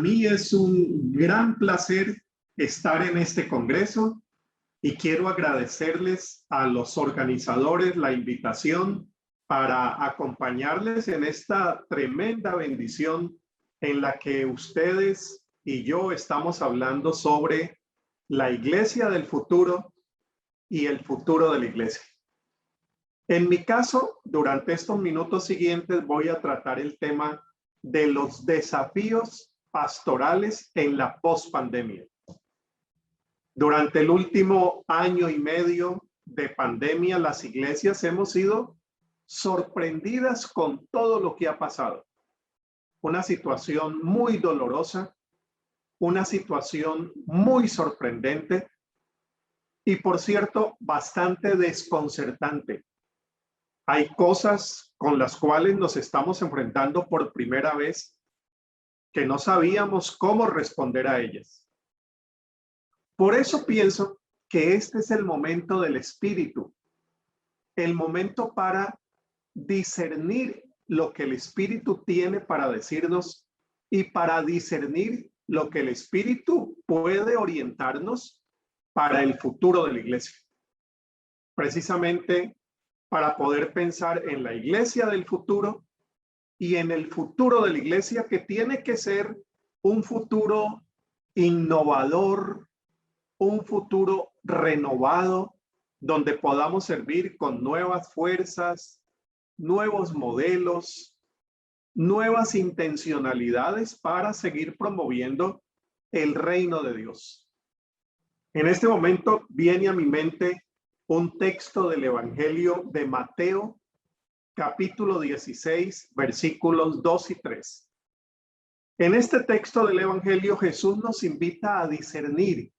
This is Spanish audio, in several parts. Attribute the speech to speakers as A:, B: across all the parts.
A: mí es un gran placer estar en este congreso y quiero agradecerles a los organizadores la invitación para acompañarles en esta tremenda bendición en la que ustedes y yo estamos hablando sobre la iglesia del futuro y el futuro de la iglesia. En mi caso, durante estos minutos siguientes voy a tratar el tema de los desafíos pastorales en la pospandemia. Durante el último año y medio de pandemia, las iglesias hemos sido sorprendidas con todo lo que ha pasado. Una situación muy dolorosa, una situación muy sorprendente y, por cierto, bastante desconcertante. Hay cosas con las cuales nos estamos enfrentando por primera vez que no sabíamos cómo responder a ellas. Por eso pienso que este es el momento del Espíritu, el momento para discernir lo que el Espíritu tiene para decirnos y para discernir lo que el Espíritu puede orientarnos para el futuro de la iglesia. Precisamente para poder pensar en la iglesia del futuro y en el futuro de la iglesia, que tiene que ser un futuro innovador, un futuro renovado, donde podamos servir con nuevas fuerzas, nuevos modelos, nuevas intencionalidades para seguir promoviendo el reino de Dios. En este momento viene a mi mente un texto del Evangelio de Mateo, capítulo 16, versículos 2 y 3. En este texto del Evangelio, Jesús nos invita a discernir,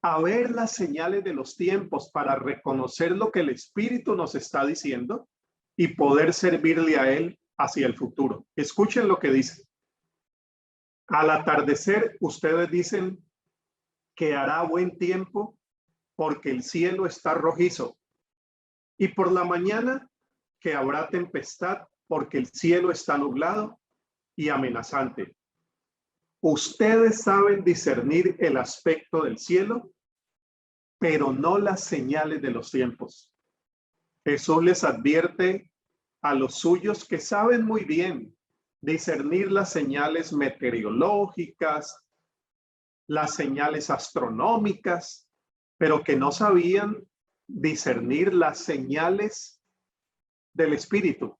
A: a ver las señales de los tiempos para reconocer lo que el Espíritu nos está diciendo y poder servirle a Él hacia el futuro. Escuchen lo que dice. Al atardecer, ustedes dicen que hará buen tiempo porque el cielo está rojizo, y por la mañana que habrá tempestad porque el cielo está nublado y amenazante. Ustedes saben discernir el aspecto del cielo, pero no las señales de los tiempos. Jesús les advierte a los suyos que saben muy bien discernir las señales meteorológicas, las señales astronómicas, pero que no sabían discernir las señales del Espíritu,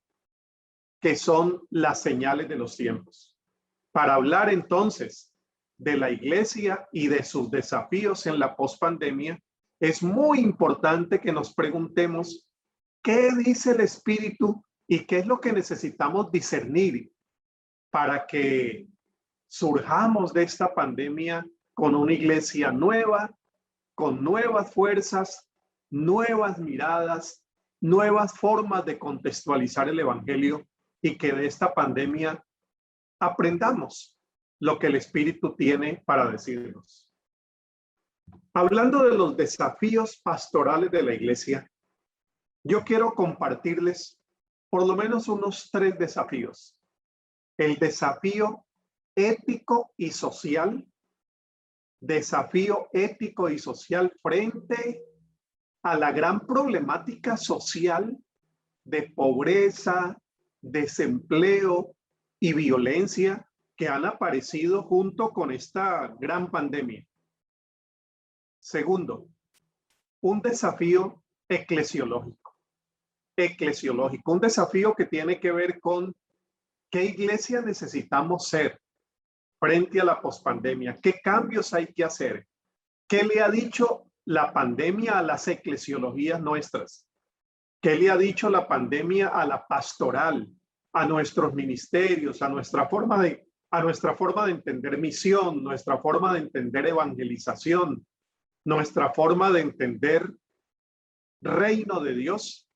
A: que son las señales de los tiempos. Para hablar entonces de la iglesia y de sus desafíos en la pospandemia, es muy importante que nos preguntemos qué dice el Espíritu y qué es lo que necesitamos discernir para que surjamos de esta pandemia con una iglesia nueva, con nuevas fuerzas, nuevas miradas, nuevas formas de contextualizar el Evangelio, y que de esta pandemia aprendamos lo que el Espíritu tiene para decirnos. Hablando de los desafíos pastorales de la iglesia, yo quiero compartirles por lo menos unos 3 desafíos. El desafío ético y social, frente a la gran problemática social de pobreza, desempleo y violencia que han aparecido junto con esta gran pandemia. Segundo, un desafío eclesiológico, un desafío que tiene que ver con qué iglesia necesitamos ser frente a la pospandemia, qué cambios hay que hacer, qué le ha dicho la pandemia a las eclesiologías nuestras, qué le ha dicho la pandemia a la pastoral, a nuestros ministerios, a nuestra forma de entender misión, nuestra forma de entender evangelización, nuestra forma de entender reino de Dios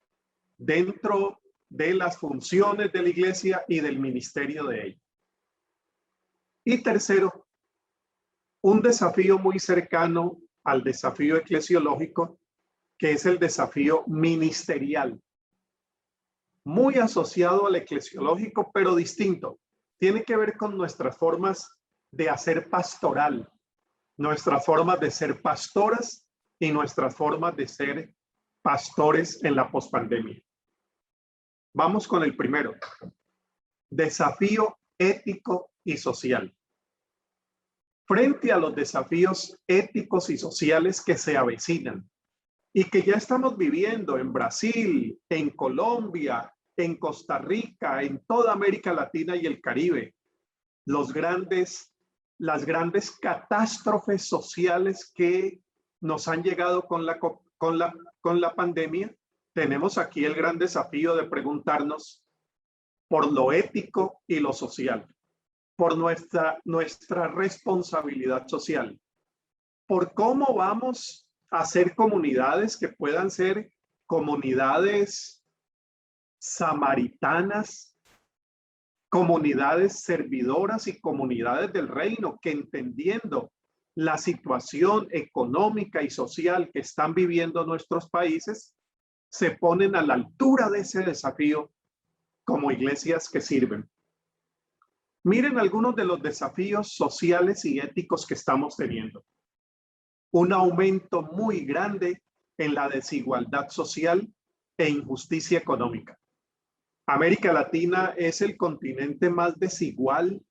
A: dentro de las funciones de la iglesia y del ministerio de ella. Y tercero, un desafío muy cercano al desafío eclesiológico, que es el desafío ministerial, muy asociado al eclesiológico, pero distinto. tiene que ver con nuestras formas de hacer pastoral, nuestras formas de ser pastoras y nuestras formas de ser pastores en la pospandemia. Vamos con el primero. Desafío ético y social. Frente a los desafíos éticos y sociales que se avecinan y que ya estamos viviendo en Brasil, en Colombia, en Costa Rica, en toda América Latina y el Caribe, las grandes catástrofes sociales que nos han llegado con la pandemia, tenemos aquí el gran desafío de preguntarnos por lo ético y lo social, por nuestra responsabilidad social, por cómo vamos a hacer comunidades que puedan ser comunidades samaritanas, comunidades servidoras y comunidades del reino que, entendiendo la situación económica y social que están viviendo nuestros países, se ponen a la altura de ese desafío como iglesias que sirven. Miren algunos de los desafíos sociales y éticos que estamos teniendo. Un aumento muy grande en la desigualdad social e injusticia económica. América Latina es el continente más desigual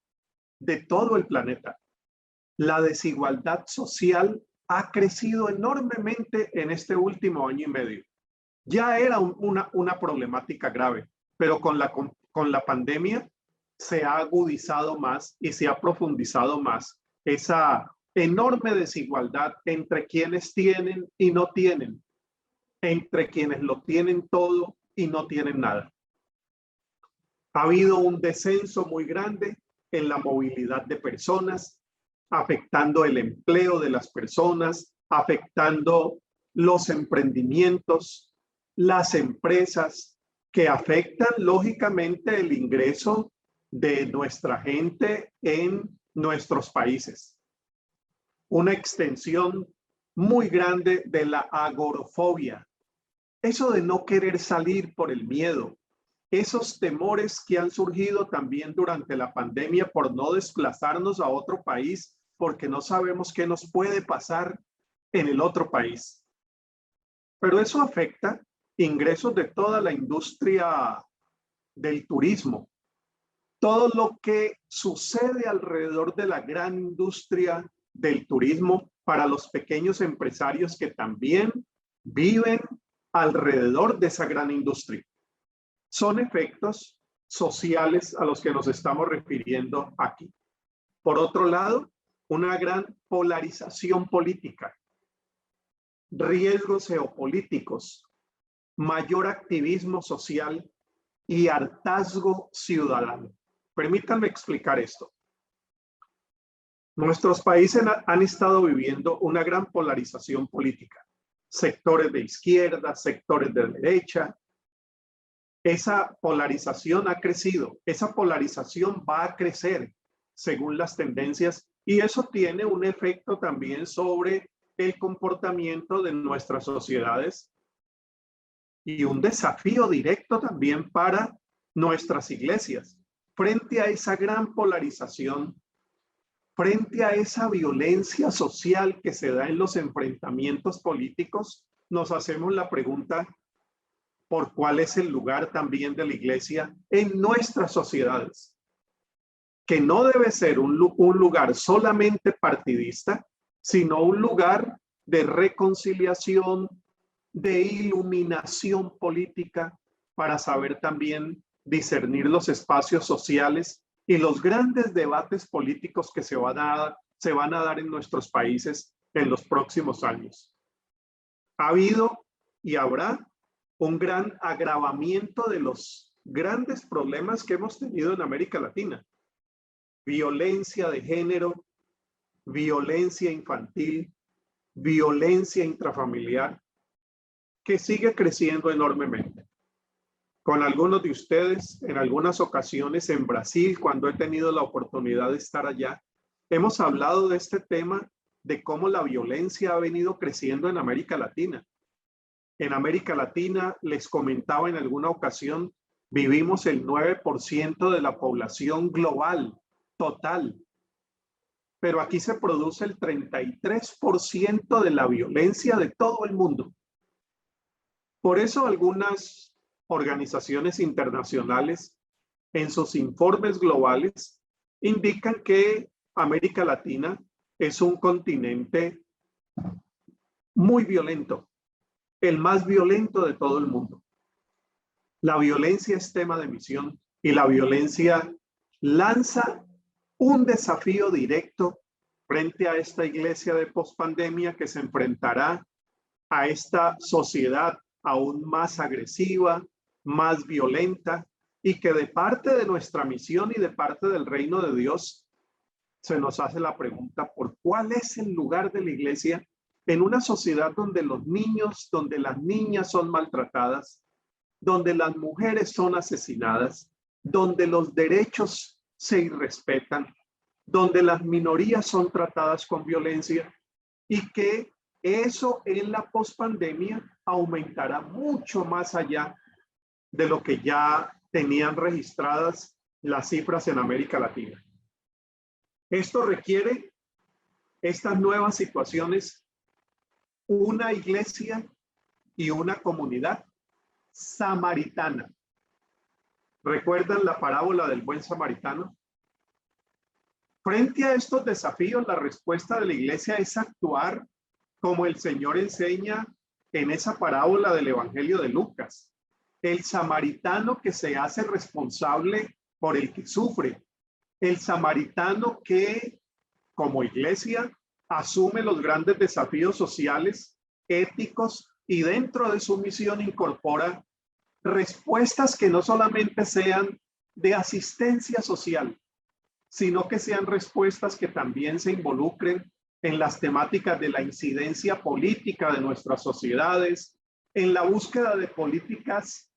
A: de todo el planeta. La desigualdad social ha crecido enormemente en este último año y medio. Ya era una problemática grave, pero con la pandemia se ha agudizado más y se ha profundizado más esa enorme desigualdad entre quienes tienen y no tienen, entre quienes lo tienen todo y no tienen nada. Ha habido un descenso muy grande en la movilidad de personas, afectando el empleo de las personas, afectando los emprendimientos, las empresas, que afectan lógicamente el ingreso de nuestra gente en nuestros países. Una extensión muy grande de la agorafobia, eso de no querer salir por el miedo, esos temores que han surgido también durante la pandemia por no desplazarnos a otro país porque no sabemos qué nos puede pasar en el otro país. Pero eso afecta ingresos de toda la industria del turismo. Todo lo que sucede alrededor de la gran industria del turismo para los pequeños empresarios que también viven alrededor de esa gran industria. Son efectos sociales a los que nos estamos refiriendo aquí. Por otro lado, una gran polarización política, riesgos geopolíticos, mayor activismo social y hartazgo ciudadano. Permítanme explicar esto. Nuestros países han estado viviendo una gran polarización política. Sectores de izquierda, sectores de derecha. Esa polarización ha crecido. Esa polarización va a crecer según las tendencias y eso tiene un efecto también sobre el comportamiento de nuestras sociedades y un desafío directo también para nuestras iglesias. Frente a esa gran polarización, frente a esa violencia social que se da en los enfrentamientos políticos, nos hacemos la pregunta por cuál es el lugar también de la iglesia en nuestras sociedades, que no debe ser un lugar solamente partidista, sino un lugar de reconciliación, de iluminación política para saber también discernir los espacios sociales y los grandes debates políticos que se van a dar en nuestros países en los próximos años. Ha habido y habrá un gran agravamiento de los grandes problemas que hemos tenido en América Latina. Violencia de género, violencia infantil, violencia intrafamiliar, que sigue creciendo enormemente. Con algunos de ustedes, en algunas ocasiones en Brasil, cuando he tenido la oportunidad de estar allá, hemos hablado de este tema, de cómo la violencia ha venido creciendo en América Latina. En América Latina, les comentaba en alguna ocasión, Vivimos el 9% de la población global total, pero aquí se produce el 33% de la violencia de todo el mundo. Por eso algunas organizaciones internacionales en sus informes globales indican que América Latina es un continente muy violento, el más violento de todo el mundo. La violencia es tema de misión y la violencia lanza un desafío directo frente a esta iglesia de pospandemia que se enfrentará a esta sociedad aún más agresiva, más violenta, y que de parte de nuestra misión y de parte del reino de Dios se nos hace la pregunta por cuál es el lugar de la iglesia en una sociedad donde los niños, donde las niñas son maltratadas, donde las mujeres son asesinadas, donde los derechos se irrespetan, donde las minorías son tratadas con violencia, y que eso en la pospandemia aumentará mucho más allá de lo que ya tenían registradas las cifras en América Latina. Esto requiere, estas nuevas situaciones, una iglesia y una comunidad samaritana. ¿Recuerdan la parábola del buen samaritano? Frente a estos desafíos, la respuesta de la iglesia es actuar como el Señor enseña en esa parábola del Evangelio de Lucas. El samaritano que se hace responsable por el que sufre. El samaritano que, como iglesia, asume los grandes desafíos sociales, éticos, y dentro de su misión incorpora respuestas que no solamente sean de asistencia social, sino que sean respuestas que también se involucren en las temáticas de la incidencia política de nuestras sociedades, en la búsqueda de políticas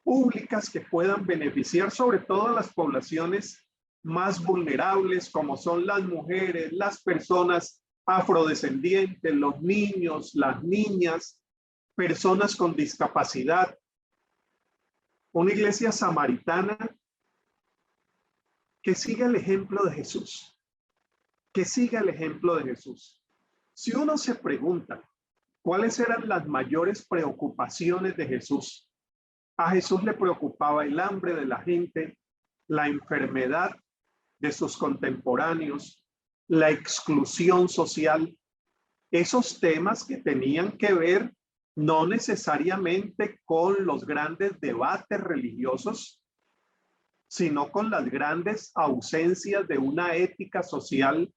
A: públicas que puedan beneficiar sobre todo a las poblaciones más vulnerables, como son las mujeres, las personas afrodescendientes, los niños, las niñas, personas con discapacidad. Una iglesia samaritana que siga el ejemplo de Jesús, que siga el ejemplo de Jesús. Si uno se pregunta cuáles eran las mayores preocupaciones de Jesús, a Jesús le preocupaba el hambre de la gente, la enfermedad de sus contemporáneos, la exclusión social, esos temas que tenían que ver no necesariamente con los grandes debates religiosos, sino con las grandes ausencias de una ética social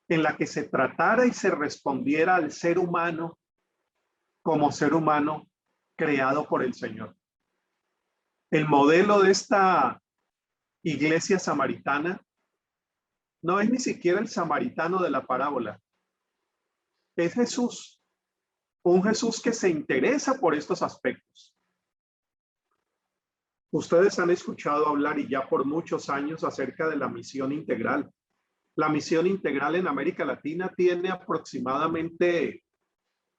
A: en la que se tratara y se respondiera al ser humano como ser humano creado por el Señor. El modelo de esta iglesia samaritana no es ni siquiera el samaritano de la parábola, es Jesús, un Jesús que se interesa por estos aspectos. Ustedes han escuchado hablar y ya por muchos años acerca de la misión integral. La misión integral en América Latina tiene aproximadamente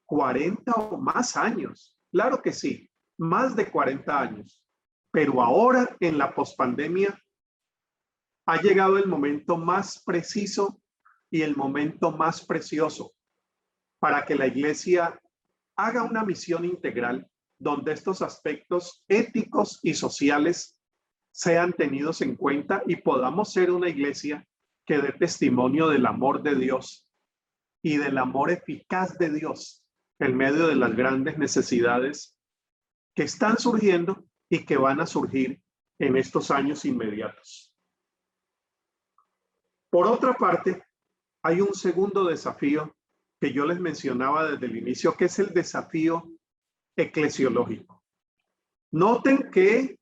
A: 40 o más años. Claro que sí, más de 40 años. Pero ahora en la pospandemia ha llegado el momento más preciso y el momento más precioso para que la iglesia haga una misión integral donde estos aspectos éticos y sociales sean tenidos en cuenta y podamos ser una iglesia que dé testimonio del amor de Dios y del amor eficaz de Dios en medio de las grandes necesidades que están surgiendo y que van a surgir en estos años inmediatos. Por otra parte, hay un segundo desafío que yo les mencionaba desde el inicio, que es el desafío eclesiológico. Noten que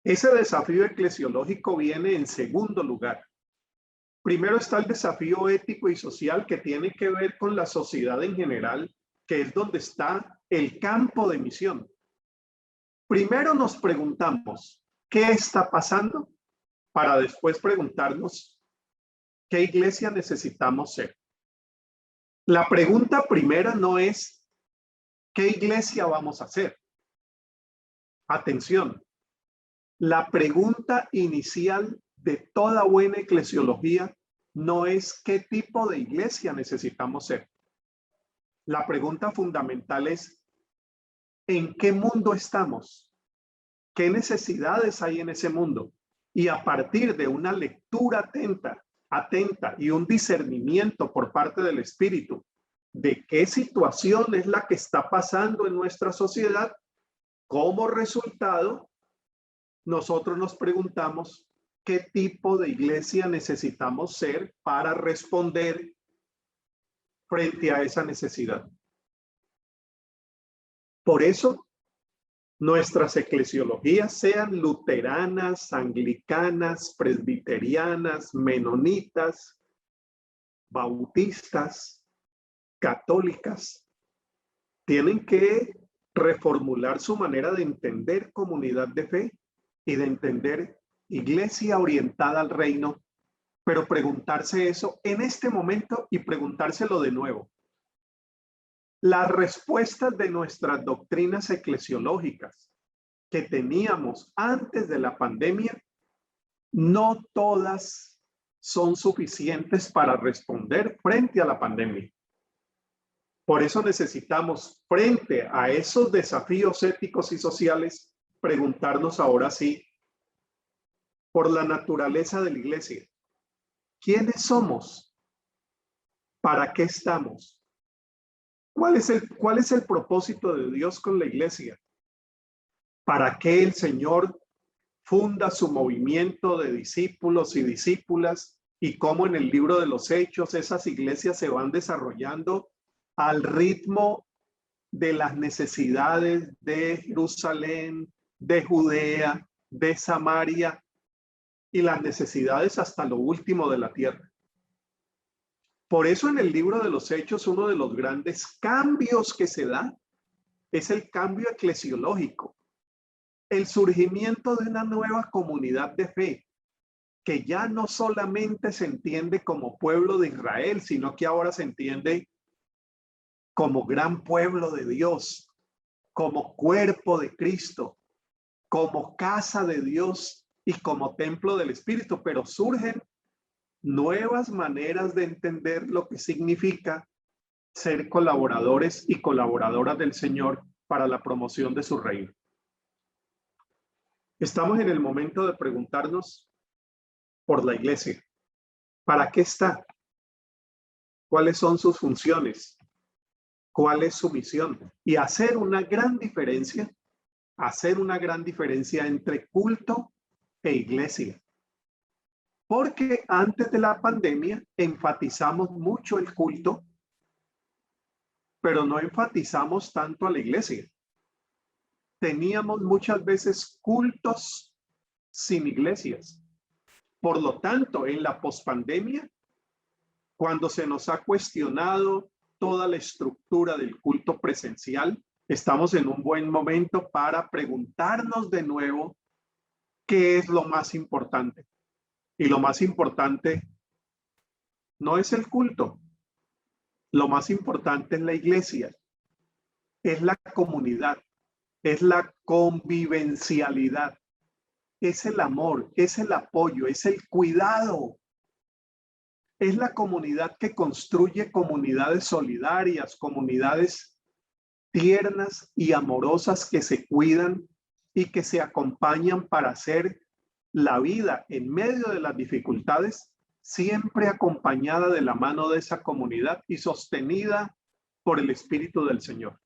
A: ese desafío eclesiológico viene en segundo lugar. Primero está el desafío ético y social que tiene que ver con la sociedad en general, que es donde está el campo de misión. Primero nos preguntamos, ¿qué está pasando? Para después preguntarnos, ¿qué iglesia necesitamos ser? La pregunta primera no es, ¿qué iglesia vamos a hacer? Atención, La pregunta inicial de toda buena eclesiología no es qué tipo de iglesia necesitamos ser. La pregunta fundamental es ¿en qué mundo estamos? ¿Qué necesidades hay en ese mundo? Y a partir de una lectura atenta y un discernimiento por parte del Espíritu de qué situación es la que está pasando en nuestra sociedad, como resultado, nosotros nos preguntamos qué tipo de iglesia necesitamos ser para responder frente a esa necesidad. Por eso, nuestras eclesiologías, sean luteranas, anglicanas, presbiterianas, menonitas, bautistas, católicas, tienen que reformular su manera de entender comunidad de fe y de entender iglesia orientada al reino, pero preguntarse eso en este momento y preguntárselo de nuevo. Las respuestas de nuestras doctrinas eclesiológicas que teníamos antes de la pandemia, no todas son suficientes para responder frente a la pandemia. Por eso necesitamos, frente a esos desafíos éticos y sociales, preguntarnos ahora sí, por la naturaleza de la iglesia, ¿quiénes somos? ¿Para qué estamos? ¿Cuál es el propósito de Dios con la iglesia? ¿Para qué el Señor funda su movimiento de discípulos y discípulas? Y cómo en el libro de los Hechos esas iglesias se van desarrollando al ritmo de las necesidades de Jerusalén, de Judea, de Samaria y las necesidades hasta lo último de la tierra. Por eso en el libro de los Hechos uno de los grandes cambios que se da es el cambio eclesiológico, el surgimiento de una nueva comunidad de fe que ya no solamente se entiende como pueblo de Israel, sino que ahora se entiende como gran pueblo de Dios, como cuerpo de Cristo, como casa de Dios y como templo del Espíritu, pero surgen nuevas maneras de entender lo que significa ser colaboradores y colaboradoras del Señor para la promoción de su reino. Estamos en el momento de preguntarnos por la iglesia. ¿Para qué está? ¿Cuáles son sus funciones? ¿Cuál es su misión? Y hacer una gran diferencia entre culto e iglesia. Porque antes de la pandemia enfatizamos mucho el culto, pero no enfatizamos tanto a la iglesia. Teníamos muchas veces cultos sin iglesias. Por lo tanto, en la pospandemia, cuando se nos ha cuestionado toda la estructura del culto presencial, estamos en un buen momento para preguntarnos de nuevo qué es lo más importante. Y lo más importante no es el culto. Lo más importante es la iglesia, es la comunidad, es la convivencialidad, es el amor, es el apoyo, es el cuidado. Es la comunidad que construye comunidades solidarias, comunidades tiernas y amorosas que se cuidan y que se acompañan para hacer la vida en medio de las dificultades, siempre acompañada de la mano de esa comunidad y sostenida por el Espíritu del Señor.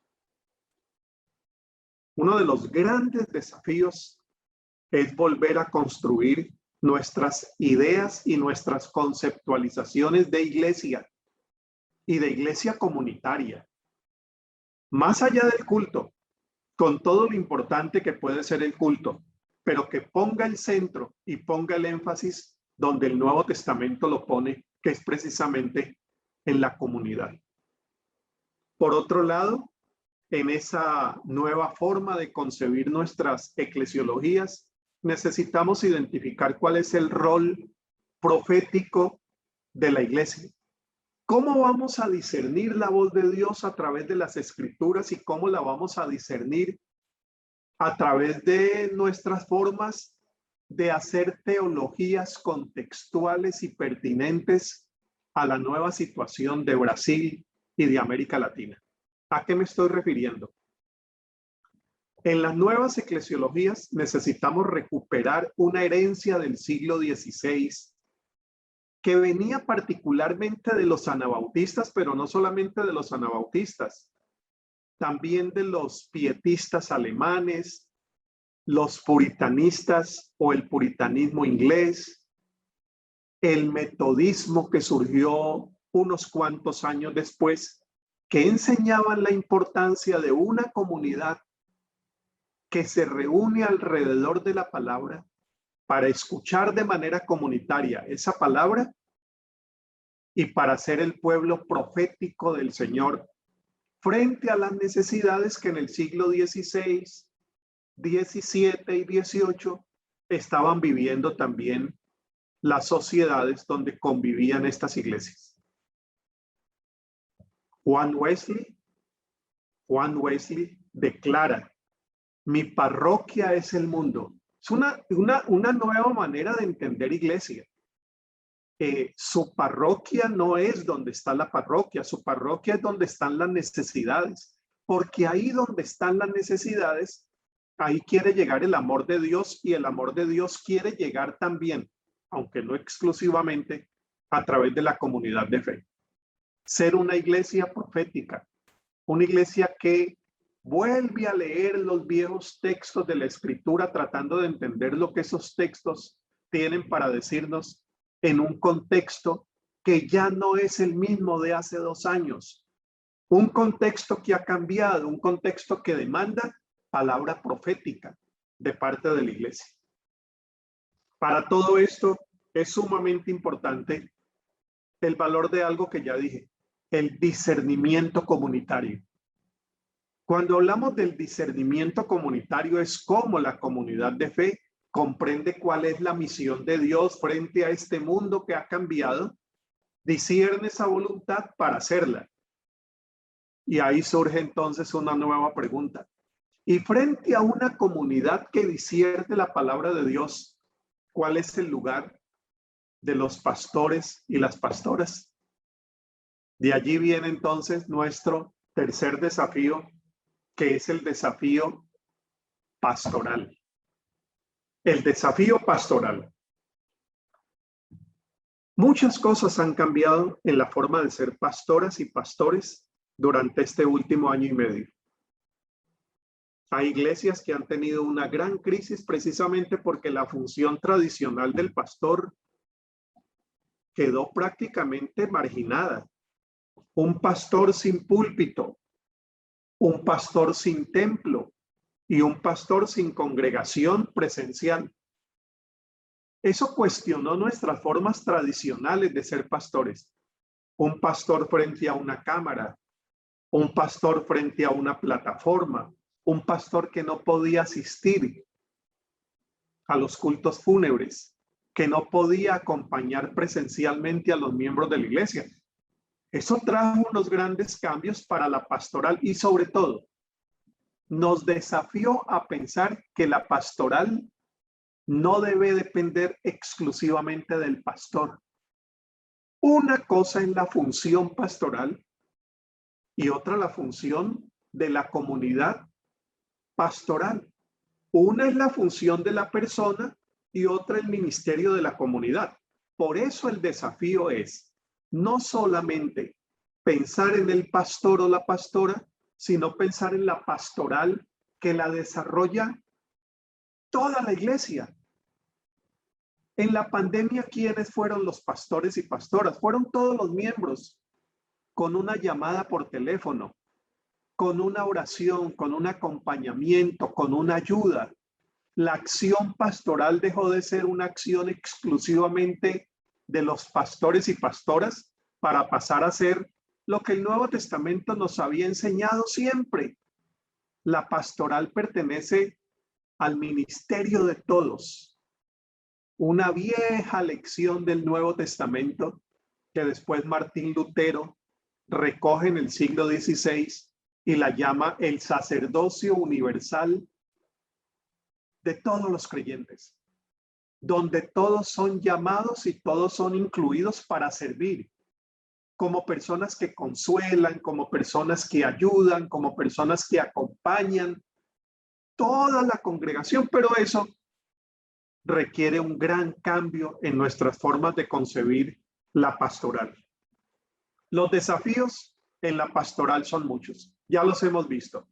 A: Uno de los grandes desafíos es volver a construir nuestras ideas y nuestras conceptualizaciones de iglesia y de iglesia comunitaria. Más allá del culto, con todo lo importante que puede ser el culto, pero que ponga el centro y ponga el énfasis donde el Nuevo Testamento lo pone, que es precisamente en la comunidad. Por otro lado, en esa nueva forma de concebir nuestras eclesiologías, necesitamos identificar cuál es el rol profético de la iglesia. ¿Cómo vamos a discernir la voz de Dios a través de las escrituras y cómo la vamos a discernir a través de nuestras formas de hacer teologías contextuales y pertinentes a la nueva situación de Brasil y de América Latina. ¿A qué me estoy refiriendo? En las nuevas eclesiologías necesitamos recuperar una herencia del siglo XVI que venía particularmente de los anabautistas, pero no solamente de los anabautistas, también de los pietistas alemanes, los puritanistas o el puritanismo inglés, el metodismo que surgió unos cuantos años después, que enseñaban la importancia de una comunidad que se reúne alrededor de la palabra para escuchar de manera comunitaria esa palabra y para ser el pueblo profético del Señor frente a las necesidades que en el siglo XVI, XVII y XVIII estaban viviendo también las sociedades donde convivían estas iglesias. Juan Wesley declara: mi parroquia es el mundo. Es una nueva manera de entender iglesia. Su parroquia no es donde está la parroquia, su parroquia es donde están las necesidades, porque ahí donde están las necesidades, ahí quiere llegar el amor de Dios, y el amor de Dios quiere llegar también, aunque no exclusivamente, a través de la comunidad de fe. Ser una iglesia profética, una iglesia que vuelve a leer los viejos textos de la Escritura, tratando de entender lo que esos textos tienen para decirnos en un contexto que ya no es el mismo de hace 2 años. Un contexto que ha cambiado, un contexto que demanda palabra profética de parte de la iglesia. Para todo esto es sumamente importante el valor de algo que ya dije, el discernimiento comunitario. Cuando hablamos del discernimiento comunitario, es cómo la comunidad de fe comprende cuál es la misión de Dios frente a este mundo que ha cambiado, discierne esa voluntad para hacerla. Y ahí surge entonces una nueva pregunta. Y frente a una comunidad que discierne la palabra de Dios, ¿cuál es el lugar de los pastores y las pastoras? De allí viene entonces nuestro tercer desafío, que es el desafío pastoral. El desafío pastoral. Muchas cosas han cambiado en la forma de ser pastoras y pastores durante este último año y medio. Hay iglesias que han tenido una gran crisis precisamente porque la función tradicional del pastor quedó prácticamente marginada. Un pastor sin púlpito, un pastor sin templo y un pastor sin congregación presencial. Eso cuestionó nuestras formas tradicionales de ser pastores. Un pastor frente a una cámara, un pastor frente a una plataforma, un pastor que no podía asistir a los cultos fúnebres, que no podía acompañar presencialmente a los miembros de la iglesia. Eso trajo unos grandes cambios para la pastoral y sobre todo nos desafió a pensar que la pastoral no debe depender exclusivamente del pastor. Una cosa es la función pastoral y otra la función de la comunidad pastoral. Una es la función de la persona y otra el ministerio de la comunidad. Por eso el desafío es no solamente pensar en el pastor o la pastora, sino pensar en la pastoral que la desarrolla toda la iglesia. En la pandemia, ¿quiénes fueron los pastores y pastoras? Fueron todos los miembros, con una llamada por teléfono, con una oración, con un acompañamiento, con una ayuda. La acción pastoral dejó de ser una acción exclusivamente de los pastores y pastoras para pasar a ser lo que el Nuevo Testamento nos había enseñado siempre. La pastoral pertenece al ministerio de todos. Una vieja lección del Nuevo Testamento que después Martín Lutero recoge en el siglo XVI y la llama el sacerdocio universal de todos los creyentes. donde todos son llamados y todos son incluidos para servir, como personas que consuelan, como personas que ayudan, como personas que acompañan toda la congregación, pero eso requiere un gran cambio en nuestras formas de concebir la pastoral. Los desafíos en la pastoral son muchos, ya los hemos visto.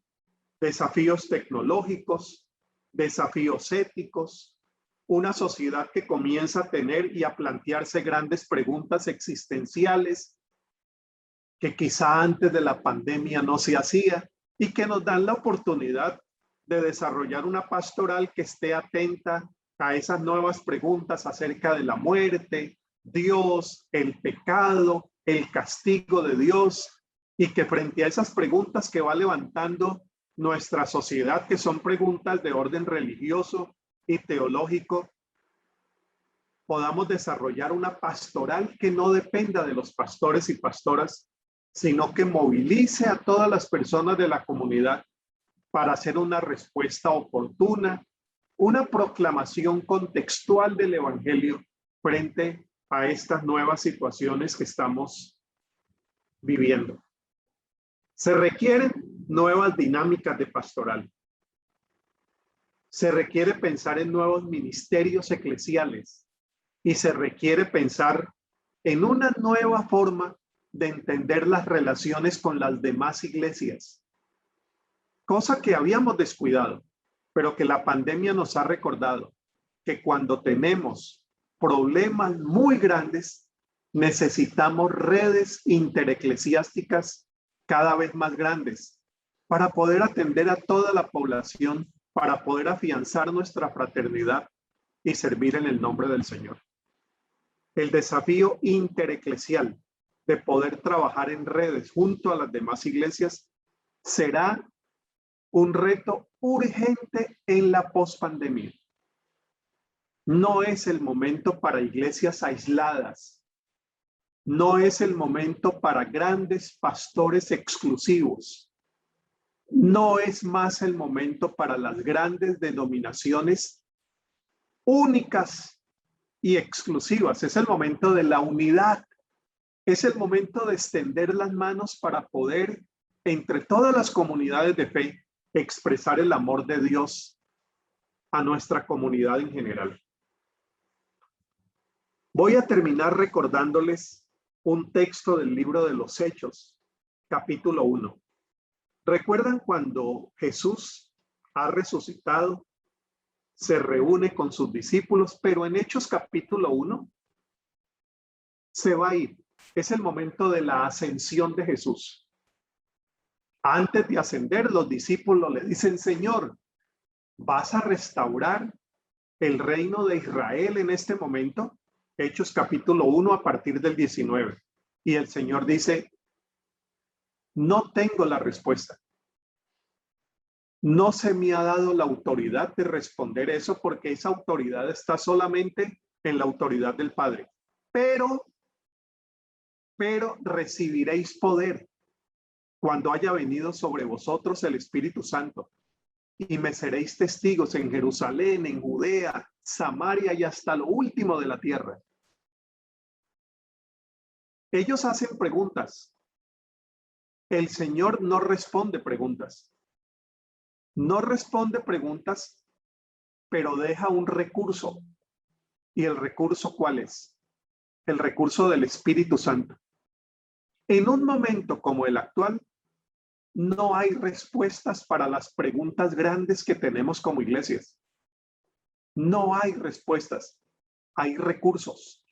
A: Desafíos tecnológicos, desafíos éticos, una sociedad que comienza a tener y a plantearse grandes preguntas existenciales que quizá antes de la pandemia no se hacía y que nos dan la oportunidad de desarrollar una pastoral que esté atenta a esas nuevas preguntas acerca de la muerte, Dios, el pecado, el castigo de Dios, y que frente a esas preguntas que va levantando nuestra sociedad, que son preguntas de orden religioso y teológico, podamos desarrollar una pastoral que no dependa de los pastores y pastoras, sino que movilice a todas las personas de la comunidad para hacer una respuesta oportuna, una proclamación contextual del evangelio frente a estas nuevas situaciones que estamos viviendo. Se requieren nuevas dinámicas de pastoral. Se requiere pensar en nuevos ministerios eclesiales y se requiere pensar en una nueva forma de entender las relaciones con las demás iglesias, cosa que habíamos descuidado, pero que la pandemia nos ha recordado, que cuando tenemos problemas muy grandes, necesitamos redes intereclesiásticas cada vez más grandes para poder atender a toda la población, para poder afianzar nuestra fraternidad y servir en el nombre del Señor. El desafío intereclesial de poder trabajar en redes junto a las demás iglesias será un reto urgente en la pospandemia. No es el momento para iglesias aisladas. No es el momento para grandes pastores exclusivos. No es más el momento para las grandes denominaciones únicas y exclusivas. Es el momento de la unidad. Es el momento de extender las manos para poder, entre todas las comunidades de fe, expresar el amor de Dios a nuestra comunidad en general. Voy a terminar recordándoles un texto del libro de los Hechos, capítulo 1. ¿Recuerdan cuando Jesús ha resucitado? Se reúne con sus discípulos, pero en Hechos capítulo 1 se va a ir. Es el momento de la ascensión de Jesús. Antes de ascender, los discípulos le dicen: Señor, ¿vas a restaurar el reino de Israel en este momento? Hechos capítulo 1 a partir del 19. Y el Señor dice: no tengo la respuesta. No se me ha dado la autoridad de responder eso, porque esa autoridad está solamente en la autoridad del Padre. Pero recibiréis poder cuando haya venido sobre vosotros el Espíritu Santo, y me seréis testigos en Jerusalén, en Judea, Samaria y hasta lo último de la tierra. Ellos hacen preguntas. El Señor no responde preguntas. No responde preguntas, pero deja un recurso. ¿Y el recurso cuál es? El recurso del Espíritu Santo. En un momento como el actual, no hay respuestas para las preguntas grandes que tenemos como iglesias. No hay respuestas, hay recursos.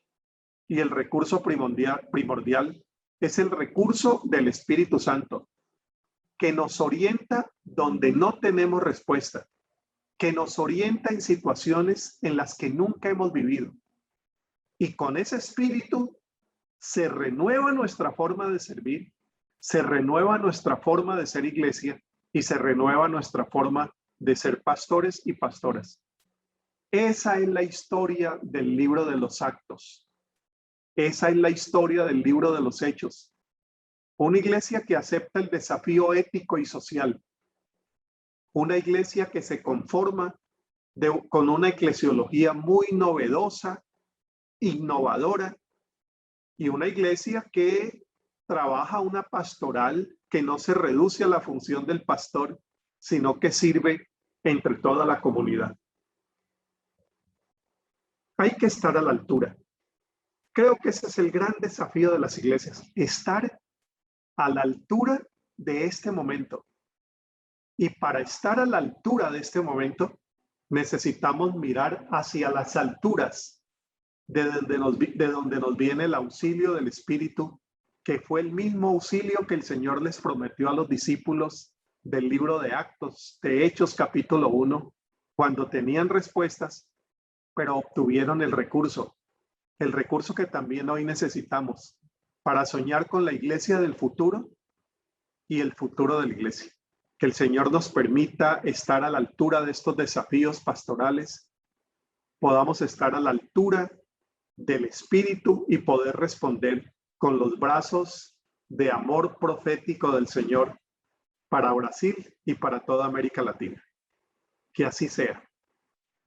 A: Y el recurso primordial es el recurso del Espíritu Santo, que nos orienta donde no tenemos respuesta, que nos orienta en situaciones en las que nunca hemos vivido. Y con ese espíritu se renueva nuestra forma de servir, se renueva nuestra forma de ser iglesia y se renueva nuestra forma de ser pastores y pastoras. Esa es la historia del libro de los Actos. Esa es la historia del libro de los Hechos. Una iglesia que acepta el desafío ético y social. Una iglesia que se conforma con una eclesiología muy novedosa, innovadora, y una iglesia que trabaja una pastoral que no se reduce a la función del pastor, sino que sirve entre toda la comunidad. Hay que estar a la altura. Creo que ese es el gran desafío de las iglesias, estar a la altura de este momento. Y para estar a la altura de este momento, necesitamos mirar hacia las alturas de donde nos viene el auxilio del Espíritu, que fue el mismo auxilio que el Señor les prometió a los discípulos del libro de Actos, de Hechos capítulo 1, cuando tenían respuestas, pero obtuvieron el recurso que también hoy necesitamos para soñar con la iglesia del futuro y el futuro de la iglesia. Que el Señor nos permita estar a la altura de estos desafíos pastorales, podamos estar a la altura del Espíritu y poder responder con los brazos de amor profético del Señor para Brasil y para toda América Latina. Que así sea.